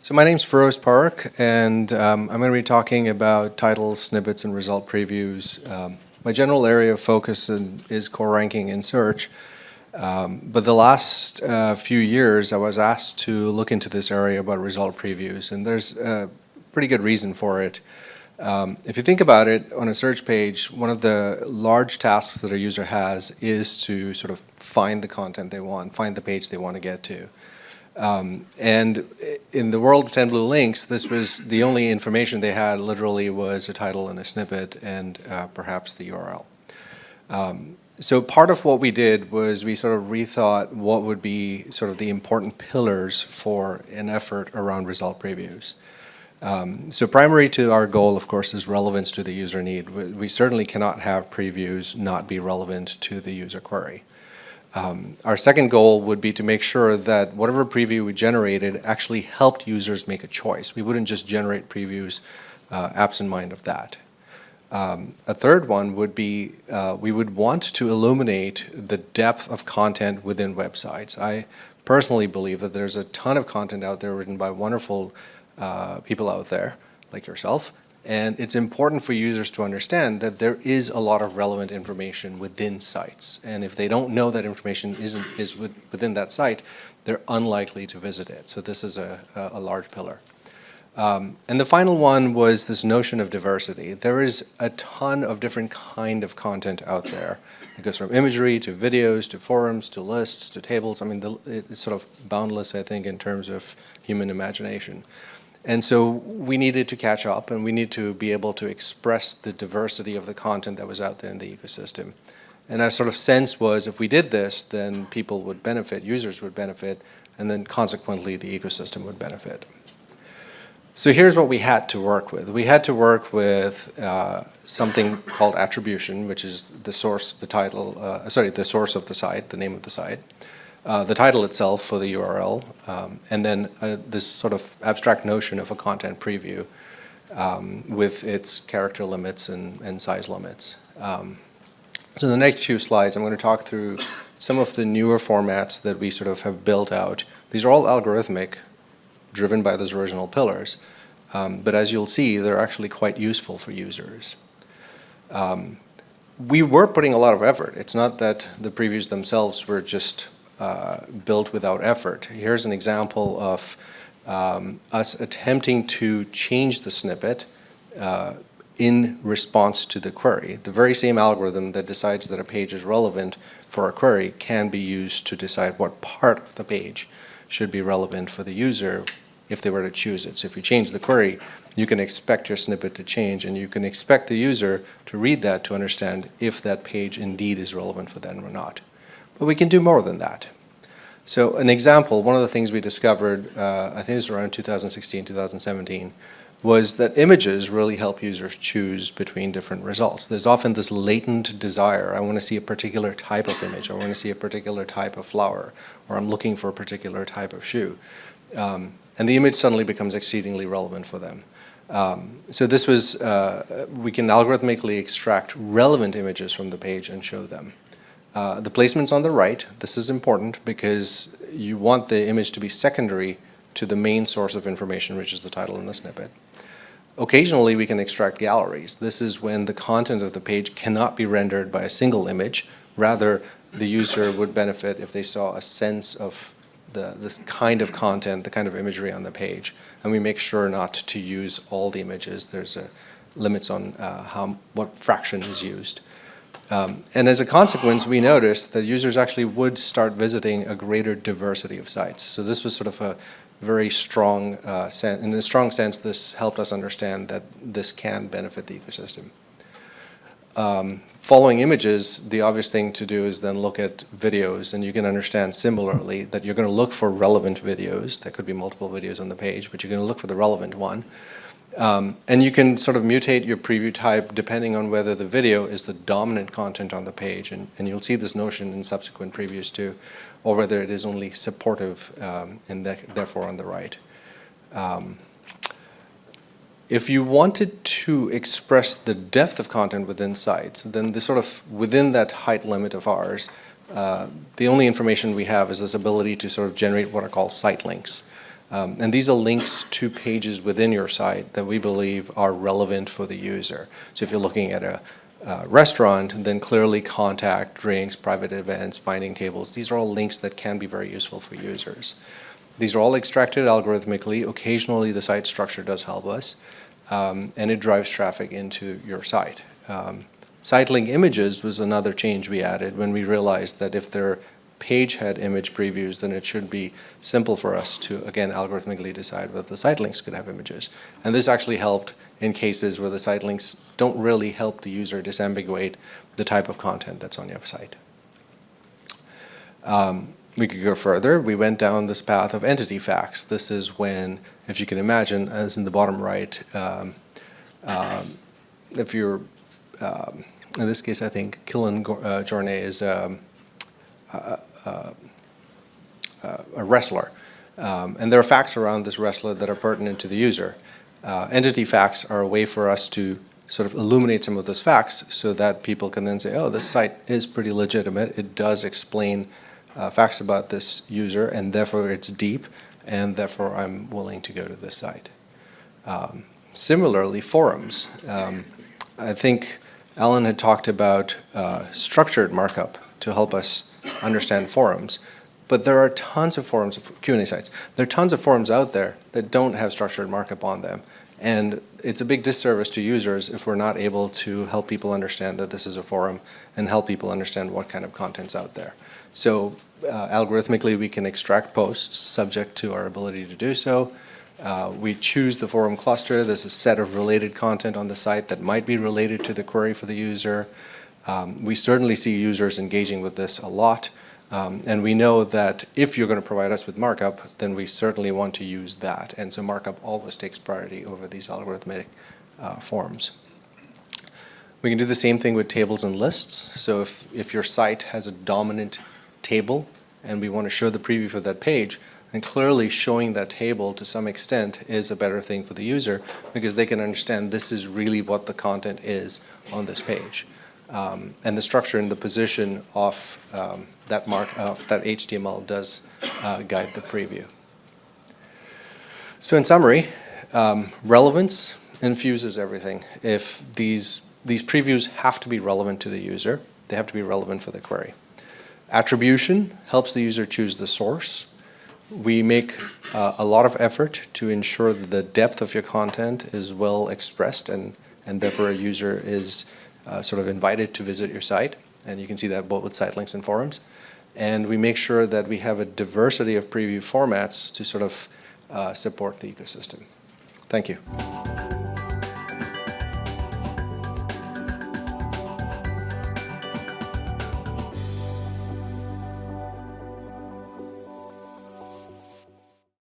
So my name's Feroz Park, and I'm going to be talking about titles, snippets, and result previews. My general area of focus is core ranking and search, but the last few years I was asked to look into this area about result previews, and there's a pretty good reason for it. If you think about it, on a search page, one of the large tasks that a user has is to sort of find the content they want, find the page they want to get to. And in the world of 10 blue links, this was the only information they had literally was a title and a snippet and perhaps the URL. So part of what we did was we sort of rethought what would be sort of the important pillars for an effort around result previews. So primary to our goal, of course, is relevance to the user need. We certainly cannot have previews not be relevant to the user query. Our second goal would be to make sure that whatever preview we generated actually helped users make a choice. We wouldn't just generate previews absent mind of that. A third one would be we would want to illuminate the depth of content within websites. I personally believe that there's a ton of content out there written by wonderful people out there, like yourself, and it's important for users to understand that there is a lot of relevant information within sites. And if they don't know that information is within that site, they're unlikely to visit it. So this is a large pillar. And the final one was this notion of diversity. There is a ton of different kind of content out there. It goes from imagery to videos to forums to lists to tables. I mean, it's sort of boundless, I think, in terms of human imagination. And so we needed to catch up, and we need to be able to express the diversity of the content that was out there in the ecosystem. And our sort of sense was if we did this, then people would benefit, users would benefit, and then consequently the ecosystem would benefit. So here's what we had to work with. We had to work with something called attribution, which is the source, the title, the source of the site, the name of the site. The title itself for the URL, and then this sort of abstract notion of a content preview with its character limits and size limits. So in the next few slides, I'm going to talk through some of the newer formats that we sort of have built out. These are all algorithmic, driven by those original pillars, but as you'll see, they're actually quite useful for users. We were putting a lot of effort. It's not that the previews themselves were just built without effort. Here's an example of us attempting to change the snippet in response to the query. The very same algorithm that decides that a page is relevant for a query can be used to decide what part of the page should be relevant for the user if they were to choose it. So if you change the query, you can expect your snippet to change, and you can expect the user to read that to understand if that page indeed is relevant for them or not. But we can do more than that. So an example, one of the things we discovered, I think it was around 2016, 2017, was that images really help users choose between different results. There's often this latent desire. I want to see a particular type of image, or I want to see a particular type of flower, or I'm looking for a particular type of shoe. And the image suddenly becomes exceedingly relevant for them. So this was, we can algorithmically extract relevant images from the page and show them. The placement's on the right. This is important because you want the image to be secondary to the main source of information, which is the title and the snippet. Occasionally, we can extract galleries. This is when the content of the page cannot be rendered by a single image. Rather, the user would benefit if they saw a sense of this kind of content, the kind of imagery on the page. And we make sure not to use all the images. There's limits on what fraction is used. And as a consequence, we noticed that users actually would start visiting a greater diversity of sites. So this was sort of a very strong sense. In a strong sense, this helped us understand that this can benefit the ecosystem. Following images, the obvious thing to do is then look at videos, and you can understand similarly that you're going to look for relevant videos. There could be multiple videos on the page, but you're going to look for the relevant one. And you can sort of mutate your preview type depending on whether the video is the dominant content on the page, and you'll see this notion in subsequent previews too, or whether it is only supportive and therefore on the right. If you wanted to express the depth of content within sites, then the sort of within that height limit of ours, the only information we have is this ability to sort of generate what are called site links. And these are links to pages within your site that we believe are relevant for the user. So if you're looking at a restaurant, then clearly contact, drinks, private events, finding tables. These are all links that can be very useful for users. These are all extracted algorithmically. Occasionally the site structure does help us, and it drives traffic into your site. Site link images was another change we added when we realized that if their page had image previews, then it should be simple for us to, again, algorithmically decide whether the site links could have images. And this actually helped in cases where the site links don't really help the user disambiguate the type of content that's on your site. We could go further. We went down this path of entity facts. This is when, if you can imagine, as in the bottom right, if you're, in this case, I think Killen Journey is a wrestler. And there are facts around this wrestler that are pertinent to the user. Entity facts are a way for us to sort of illuminate some of those facts so that people can then say, oh, this site is pretty legitimate. It does explain facts about this user, and therefore it's deep, and therefore I'm willing to go to this site. Similarly, forums. I think Alan had talked about structured markup to help us understand forums. But there are tons of forums, Q&A sites. There are tons of forums out there that don't have structured markup on them. And it's a big disservice to users if we're not able to help people understand that this is a forum and help people understand what kind of content's out there. So algorithmically, we can extract posts subject to our ability to do so. We choose the forum cluster. There's a set of related content on the site that might be related to the query for the user. We certainly see users engaging with this a lot. And we know that if you're going to provide us with markup, then we certainly want to use that. And so markup always takes priority over these algorithmic forms. We can do the same thing with tables and lists. So if your site has a dominant table and we want to show the preview for that page, then clearly showing that table to some extent is a better thing for the user because they can understand this is really what the content is on this page. And the structure and the position of that HTML does guide the preview. So in summary, relevance infuses everything. If these previews have to be relevant to the user, they have to be relevant for the query. Attribution helps the user choose the source. We make a lot of effort to ensure that the depth of your content is well expressed and therefore a user is sort of invited to visit your site. And you can see that both with site links and forums. And we make sure that we have a diversity of preview formats to sort of support the ecosystem. Thank you.